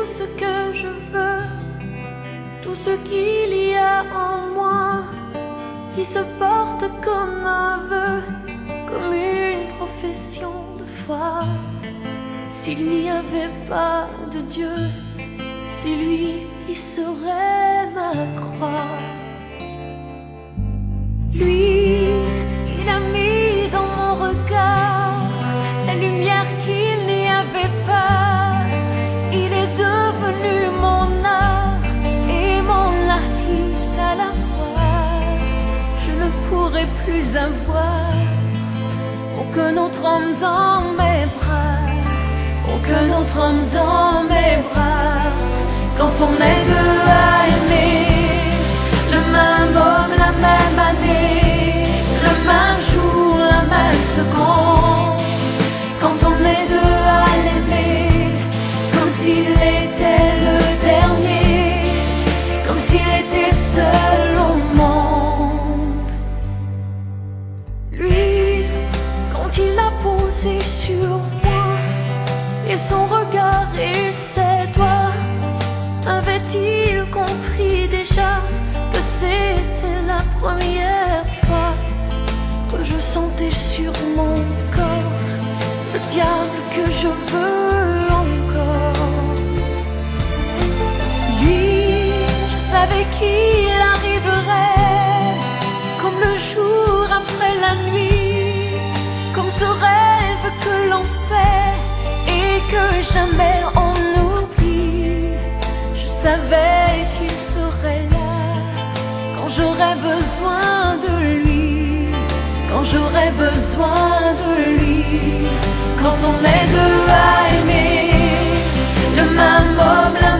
tout ce que je veux, tout ce qu'il y a en moi, qui se porte comme un vœu, comme une profession de foi. S'il n'y avait pas de Dieu, c'est lui qui serait ma croix. Lui, il a mis dans mon regard la lumière qu'il n'y avait pas. Il est devenu mon art et mon artiste à la fois. Je ne pourrai plus avoir aucun autre homme dans mes bras, aucun autre homme dans mes bras. Quand on est deux à aimer le même homme, la même année, le même jour, la même seconde. Quand on est deux à l'aimer, comme s'il était le dernier, comme s'il était seul au monde. Lui, quand il a posé sur moi, et son regard et ses doigts, avait-il compris déjà que c'était la première fois que je sentais sur mon corps le diable que je veux encore? Lui, je savais qu'il arriverait comme le jour après la nuit, comme ce rêve que l'on fait et que jamais on oublie. Je savais qu'il serait là quand j'aurais besoin de lui, quand j'aurais besoin de lui. Quand on est deux à aimer le même homme, la